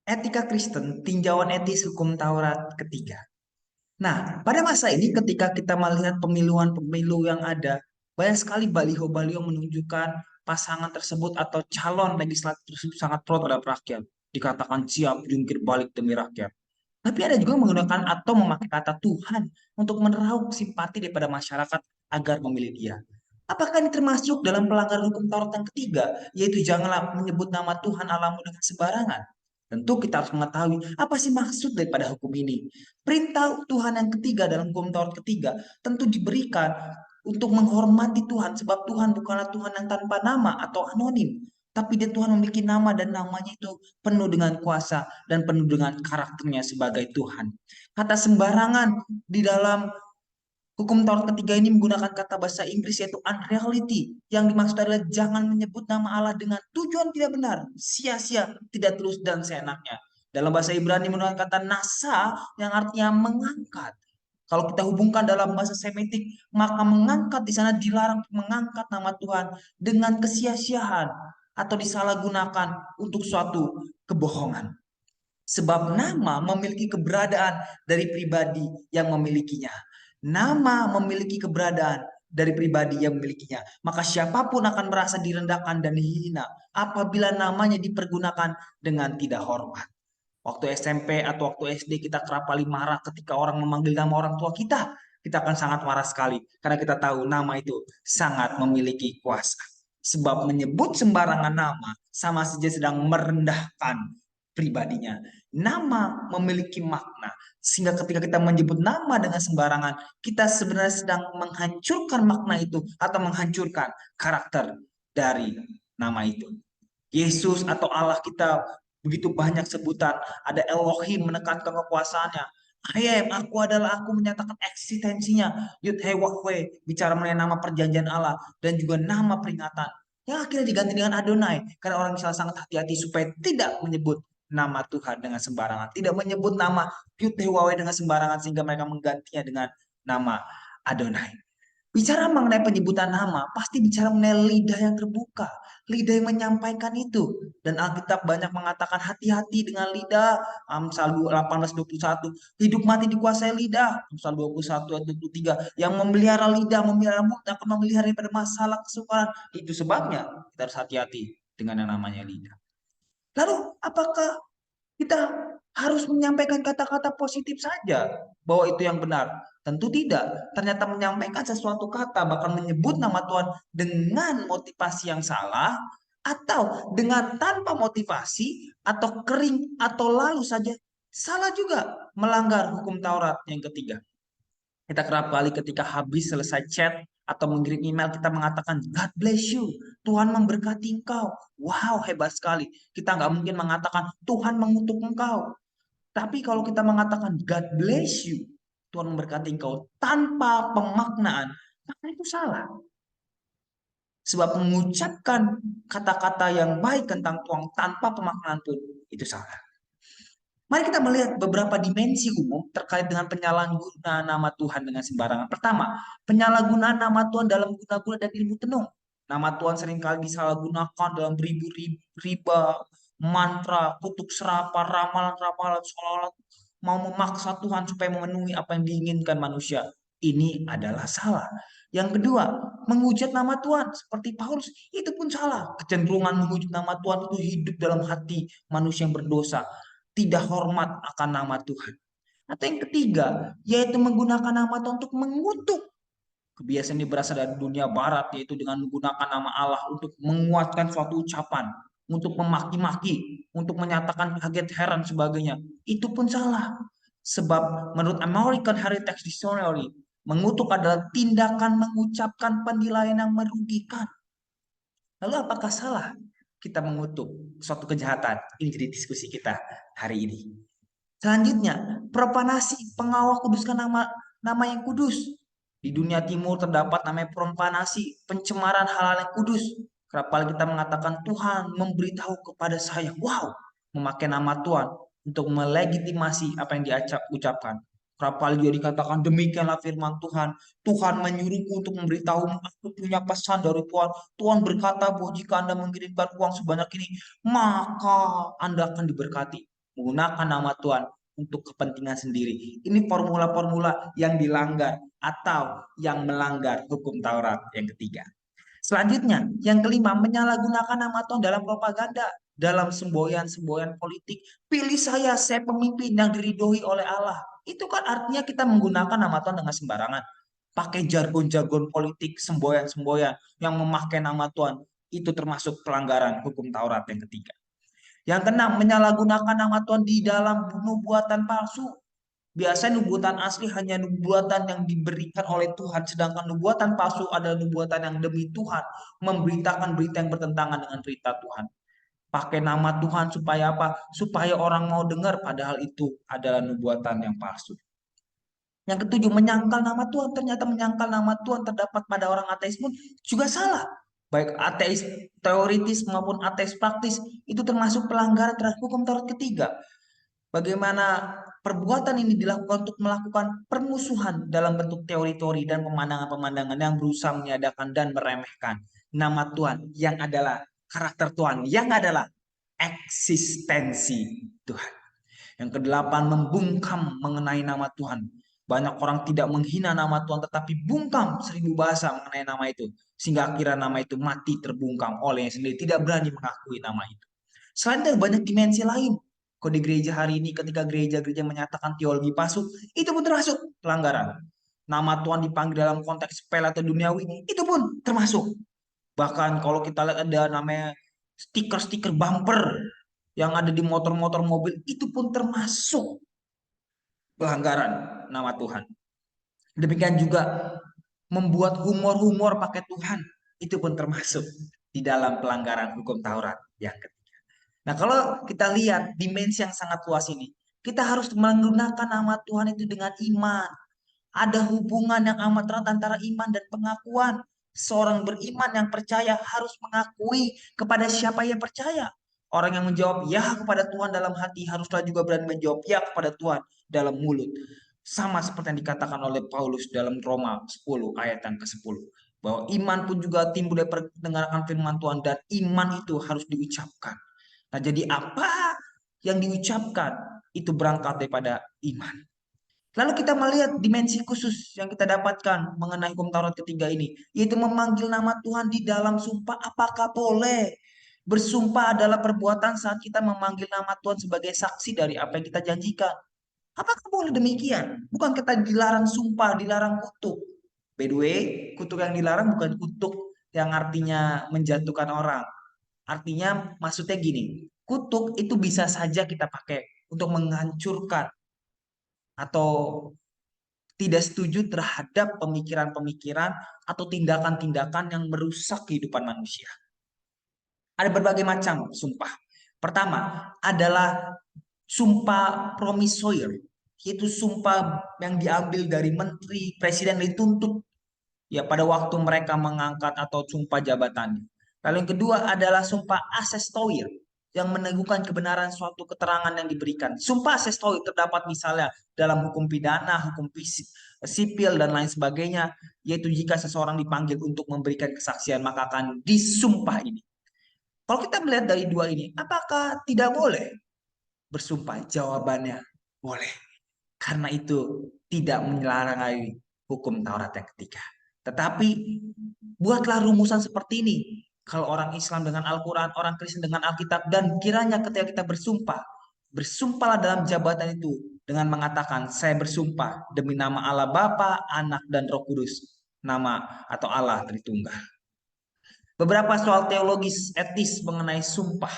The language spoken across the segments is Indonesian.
Etika Kristen, tinjauan etis hukum Taurat ketiga. Nah, pada masa ini ketika kita melihat pemilu yang ada, banyak sekali baliho-baliho menunjukkan pasangan tersebut atau calon legislatif tersebut sangat pro terhadap rakyat. Dikatakan siap jungkir balik demi rakyat. Tapi ada juga menggunakan atau memakai kata Tuhan untuk meraup simpati daripada masyarakat agar memilih dia. Apakah ini termasuk dalam pelanggaran hukum Taurat yang ketiga, yaitu janganlah menyebut nama Tuhan Allahmu dengan sembarangan? Tentu kita harus mengetahui apa sih maksud daripada hukum ini. Perintah Tuhan yang ketiga dalam hukum Taurat ketiga tentu diberikan untuk menghormati Tuhan, sebab Tuhan bukanlah Tuhan yang tanpa nama atau anonim, tapi dia Tuhan memiliki nama dan namanya itu penuh dengan kuasa dan penuh dengan karakternya sebagai Tuhan. Kata sembarangan di dalam hukum Taurat ketiga ini menggunakan kata bahasa Inggris yaitu unreality. Yang dimaksud adalah jangan menyebut nama Allah dengan tujuan tidak benar, sia-sia, tidak tulus dan seenaknya. Dalam bahasa Ibrani menggunakan kata nasa yang artinya mengangkat. Kalau kita hubungkan dalam bahasa Semitik, maka mengangkat di sana dilarang mengangkat nama Tuhan dengan kesia-siaan atau disalahgunakan untuk suatu kebohongan. Sebab nama memiliki keberadaan dari pribadi yang memilikinya. Nama memiliki keberadaan dari pribadi yang memilikinya. Maka siapapun akan merasa direndahkan dan dihina apabila namanya dipergunakan dengan tidak hormat. Waktu SMP atau waktu SD kita kerap kali marah ketika orang memanggil nama orang tua kita. Kita akan sangat marah sekali karena kita tahu nama itu sangat memiliki kuasa. Sebab menyebut sembarangan nama sama saja sedang merendahkan pribadinya. Nama memiliki makna. Sehingga ketika kita menyebut nama dengan sembarangan, kita sebenarnya sedang menghancurkan makna itu atau menghancurkan karakter dari nama itu. Yesus atau Allah kita begitu banyak sebutan. Ada Elohim menekankan kekuasaannya. I am, aku adalah aku menyatakan eksistensinya. Yud He Wah Weh bicara mengenai nama perjanjian Allah dan juga nama peringatan. Yang akhirnya diganti dengan Adonai. Karena orang salah sangat hati-hati supaya tidak menyebut nama Tuhan dengan sembarangan. Tidak menyebut nama Yud He Wah Weh dengan sembarangan sehingga mereka menggantinya dengan nama Adonai. Bicara mengenai penyebutan nama, pasti bicara mengenai lidah yang terbuka, lidah yang menyampaikan itu. Dan Alkitab banyak mengatakan hati-hati dengan lidah. Amsal 18:21, hidup mati dikuasai lidah. Amsal 21 ayat 23, yang memelihara lidah, memelihara mulut akan memelihara daripada masalah kesukaran. Itu sebabnya kita harus hati-hati dengan yang namanya lidah. Lalu apakah kita harus menyampaikan kata-kata positif saja bahwa itu yang benar? Tentu tidak. Ternyata menyampaikan sesuatu kata, bahkan menyebut nama Tuhan dengan motivasi yang salah, atau dengan tanpa motivasi, atau kering, atau lalu saja, salah juga melanggar hukum Taurat yang ketiga. Kita kerap kali ketika habis selesai chat atau mengirim email kita mengatakan God bless you, Tuhan memberkati engkau. Wow, hebat sekali. Kita nggak mungkin mengatakan Tuhan mengutuk engkau. Tapi kalau kita mengatakan God bless you, Tuhan memberkati engkau tanpa pemaknaan, maka itu salah. Sebab mengucapkan kata-kata yang baik tentang Tuhan tanpa pemaknaan pun itu salah. Mari kita melihat beberapa dimensi umum terkait dengan penyalahgunaan nama Tuhan dengan sembarangan. Pertama, penyalahgunaan nama Tuhan dalam guna-guna dan ilmu tenung. Nama Tuhan seringkali disalahgunakan dalam riba, mantra, kutuk serapa, ramalan-ramalan, seolah-olah mau memaksa Tuhan supaya memenuhi apa yang diinginkan manusia. Ini adalah salah. Yang kedua, menghujat nama Tuhan seperti Paulus itu pun salah. Kecenderungan menghujat nama Tuhan itu hidup dalam hati manusia yang berdosa, tidak hormat akan nama Tuhan. Atau yang ketiga, yaitu menggunakan nama Tuhan untuk mengutuk. Kebiasaan ini berasal dari dunia barat, yaitu dengan menggunakan nama Allah untuk menguatkan suatu ucapan, untuk memaki-maki, untuk menyatakan kaget, heran, sebagainya. Itu pun salah. Sebab menurut American Heritage Dictionary, mengutuk adalah tindakan mengucapkan penilaian yang merugikan. Lalu apakah salah kita mengutuk suatu kejahatan? Ini jadi diskusi kita hari ini. Selanjutnya, profanasi, pengawal kuduskan nama yang kudus. Di dunia timur terdapat namanya profanasi, pencemaran hal-hal yang kudus. Kerap kali kita mengatakan Tuhan memberitahu kepada saya, wow, memakai nama Tuhan untuk melegitimasi apa yang ucapkan. Kerap kali juga dikatakan demikianlah firman Tuhan. Tuhan menyuruhku untuk memberitahu aku punya pesan dari Tuhan. Tuhan berkata bahwa jika Anda mengirimkan uang sebanyak ini, maka Anda akan diberkati. menggunakan nama Tuhan untuk kepentingan sendiri. Ini formula-formula yang dilanggar atau yang melanggar hukum Taurat yang ketiga. Selanjutnya, yang kelima, menyalahgunakan nama Tuhan dalam propaganda, dalam semboyan-semboyan politik. Pilih saya pemimpin yang diridhoi oleh Allah. Itu kan artinya kita menggunakan nama Tuhan dengan sembarangan. Pakai jargon-jargon politik, semboyan-semboyan yang memakai nama Tuhan. Itu termasuk pelanggaran hukum Taurat yang ketiga. Yang keenam, menyalahgunakan nama Tuhan di dalam nubuatan palsu. Biasanya nubuatan asli hanya nubuatan yang diberikan oleh Tuhan, sedangkan nubuatan palsu adalah nubuatan yang demi Tuhan, memberitakan berita yang bertentangan dengan berita Tuhan. Pakai nama Tuhan supaya apa? Supaya orang mau dengar, padahal itu adalah nubuatan yang palsu. Yang ketujuh, menyangkal nama Tuhan. Ternyata menyangkal nama Tuhan terdapat pada orang ateis pun juga salah. Baik ateis teoritis maupun ateis praktis, itu termasuk pelanggaran terhadap hukum Taurat ketiga. Bagaimana perbuatan ini dilakukan untuk melakukan permusuhan dalam bentuk teori-teori dan pemandangan-pemandangan yang berusaha menyadakan dan meremehkan nama Tuhan yang adalah karakter Tuhan, yang adalah eksistensi Tuhan. Yang kedelapan, membungkam mengenai nama Tuhan. Banyak orang tidak menghina nama Tuhan tetapi bungkam 1000 bahasa mengenai nama itu. Sehingga akhirnya nama itu mati terbungkam olehnya sendiri. Tidak berani mengakui nama itu. Selain itu banyak dimensi lain. Kok di gereja hari ini ketika gereja-gereja menyatakan teologi palsu, itu pun termasuk pelanggaran. Nama Tuhan dipanggil dalam konteks sepele atau duniawi, itu pun termasuk. Bahkan kalau kita lihat ada namanya stiker-stiker bumper yang ada di motor-motor mobil, itu pun termasuk pelanggaran nama Tuhan. Demikian juga membuat humor-humor pakai Tuhan, itu pun termasuk di dalam pelanggaran hukum Taurat yang ketiga. Nah, kalau kita lihat dimensi yang sangat luas ini, kita harus menggunakan nama Tuhan itu dengan iman. Ada hubungan yang amat erat antara iman dan pengakuan. Seorang beriman yang percaya harus mengakui kepada siapa yang percaya. Orang yang menjawab ya kepada Tuhan dalam hati haruslah juga berani menjawab ya kepada Tuhan dalam mulut. Sama seperti yang dikatakan oleh Paulus dalam Roma 10 ayat yang ke-10. Bahwa iman pun juga timbul dari pendengaran firman Tuhan dan iman itu harus diucapkan. Nah, jadi apa yang diucapkan itu berangkat daripada iman. Lalu kita melihat dimensi khusus yang kita dapatkan mengenai hukum Taurat ketiga ini, yaitu memanggil nama Tuhan di dalam sumpah. Apakah boleh? Bersumpah adalah perbuatan saat kita memanggil nama Tuhan sebagai saksi dari apa yang kita janjikan. Apakah boleh demikian? Bukan kita dilarang sumpah, dilarang kutuk. By the way, kutuk yang dilarang bukan kutuk yang artinya menjatuhkan orang. Artinya maksudnya gini, kutuk itu bisa saja kita pakai untuk menghancurkan atau tidak setuju terhadap pemikiran-pemikiran atau tindakan-tindakan yang merusak kehidupan manusia. Ada berbagai macam sumpah. Pertama adalah sumpah promissoir, yaitu sumpah yang diambil dari menteri, presiden dituntut ya pada waktu mereka mengangkat atau sumpah jabatan. Lalu yang kedua adalah sumpah asestoir yang meneguhkan kebenaran suatu keterangan yang diberikan. Sumpah asestoir terdapat misalnya dalam hukum pidana, hukum sipil dan lain sebagainya, yaitu jika seseorang dipanggil untuk memberikan kesaksian maka akan disumpah ini. Kalau kita melihat dari dua ini, apakah tidak boleh bersumpah? Jawabannya boleh. Karena itu tidak menyalahi hukum Taurat yang ketiga. Tetapi buatlah rumusan seperti ini. Kalau orang Islam dengan Al-Quran, orang Kristen dengan Alkitab, dan kiranya ketika kita bersumpah, bersumpahlah dalam jabatan itu dengan mengatakan, saya bersumpah demi nama Allah Bapa, Anak, dan Roh Kudus, nama atau Allah Tritunggal. Beberapa soal teologis etis mengenai sumpah.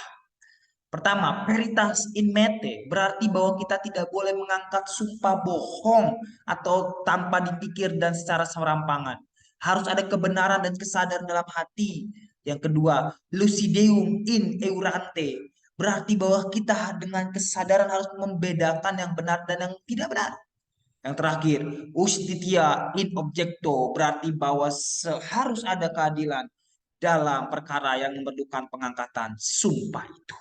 Pertama, veritas in mete berarti bahwa kita tidak boleh mengangkat sumpah bohong atau tanpa dipikir dan secara serampangan. Harus ada kebenaran dan kesadaran dalam hati. Yang kedua, lucideum in eurante berarti bahwa kita dengan kesadaran harus membedakan yang benar dan yang tidak benar. Yang terakhir, justitia in objecto berarti bahwa harus ada keadilan dalam perkara yang memerlukan pengangkatan sumpah itu.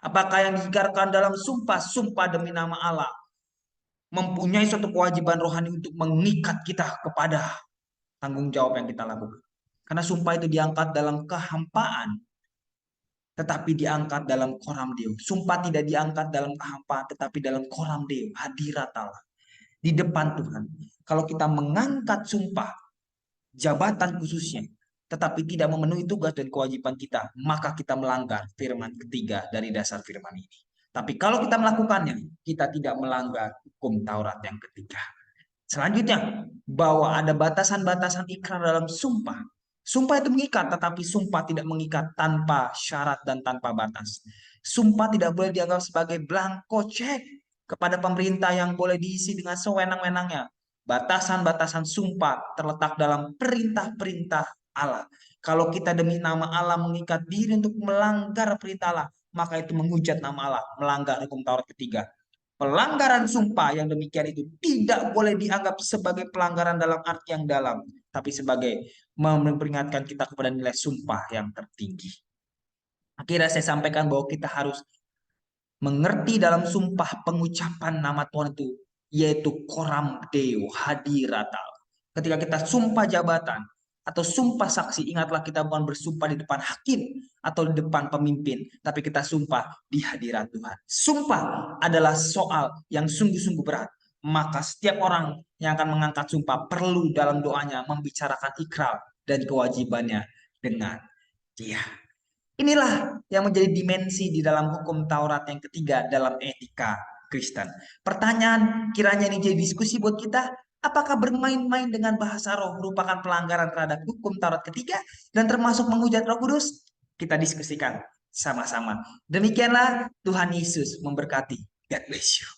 Apakah yang diikrarkan dalam sumpah, sumpah demi nama Allah, mempunyai suatu kewajiban rohani untuk mengikat kita kepada tanggung jawab yang kita lakukan. Karena sumpah itu diangkat dalam kehampaan. tetapi diangkat dalam koram Deo. Sumpah tidak diangkat dalam kehampaan, tetapi dalam koram Deo, hadirat Allah. Di depan Tuhan. Kalau kita mengangkat sumpah, jabatan khususnya, tetapi tidak memenuhi tugas dan kewajiban kita, maka kita melanggar firman ketiga dari dasar firman ini. Tapi kalau kita melakukannya, kita tidak melanggar hukum Taurat yang ketiga. Selanjutnya, bahwa ada batasan-batasan ikrar dalam sumpah. Sumpah itu mengikat, tetapi sumpah tidak mengikat tanpa syarat dan tanpa batas. Sumpah tidak boleh dianggap sebagai blanko cek kepada pemerintah yang boleh diisi dengan sewenang-wenangnya. Batasan-batasan sumpah terletak dalam perintah-perintah Allah. Kalau kita demi nama Allah mengikat diri untuk melanggar perintah Allah, maka itu menghujat nama Allah, melanggar hukum Taurat ketiga. Pelanggaran sumpah yang demikian itu tidak boleh dianggap sebagai pelanggaran dalam arti yang dalam, tapi sebagai memperingatkan kita kepada nilai sumpah yang tertinggi. Akhirnya saya sampaikan bahwa kita harus mengerti dalam sumpah pengucapan nama Tuhan itu, yaitu koram deo, hadirat Allah. Ketika kita sumpah jabatan atau sumpah saksi, ingatlah kita bukan bersumpah di depan hakim atau di depan pemimpin, tapi kita sumpah di hadirat Tuhan. Sumpah adalah soal yang sungguh-sungguh berat. Maka setiap orang yang akan mengangkat sumpah perlu dalam doanya membicarakan ikrar dan kewajibannya dengan dia. Inilah yang menjadi dimensi di dalam hukum Taurat yang ketiga dalam etika Kristen. Pertanyaan kiranya ini jadi diskusi buat kita. Apakah bermain-main dengan bahasa roh merupakan pelanggaran terhadap hukum Taurat ketiga dan termasuk menghujat Roh Kudus? Kita diskusikan sama-sama. Demikianlah Tuhan Yesus memberkati. God bless you.